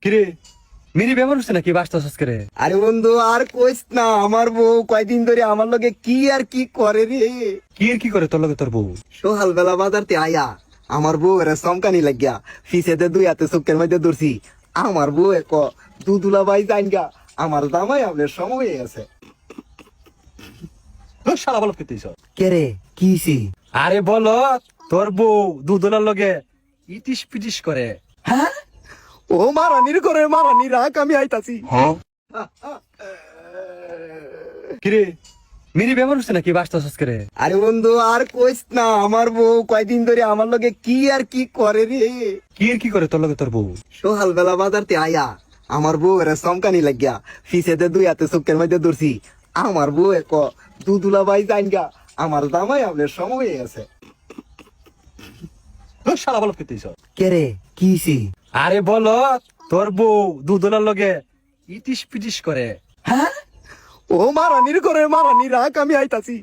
কিরে মিরি বেমার হচ্ছে নাকি বাসতাছস করে? আরে বন্ধু আর কইস না, আমার বউ কয়দিন ধরে আমার লগে কি আর কি করে রে। কি আর কি করে তোর লগে তোর বউ? সকাল বেলা বাজারতে আয়া আমার বউ এর চমকানি লাগিয়া ফিসেতে দুই হাতে চোখের মধ্যে ধরছি। আমার বউ এক দুদুলা ভাই জাইনগা আমার জামাই আপনার সময় হয়ে গেছে। শালা বলত করতেছ? কে রে কি হইছে? আরে বলো, তোর বউ দুধলার লগে ইটিস পিটিস করে। হ্যাঁ ও মারানির করে মারানি রাখ, আমি আইতাছি। কিরে মিরি বেমার হচ্ছে নাকি বাসতাছস করে? আরে বন্ধু আর কইস না, আমার বউ কয়দিন ধরে আমার লগে কি আর কি করে রে। কি আর কি করে তোর লগে তোর বউ? সকাল বেলা বাজারতে আয়া আমার বউ এর চমকানি লাগিয়া ফিসেতে দুই হাতে চোখের মধ্যে ধরছি। আমার বউ এক দুদুলা ভাই জাইনগা আমার জামাই আপনার সময় হয়ে গেছে। শালা বলত করতেছ? কে রে কি হইছে? আরে বলো, তোর বউ দুধলার লগে ইটিস পিটিস করে। হ্যাঁ ও মারানির করে মারানি রাখ, আমি আইতাছি।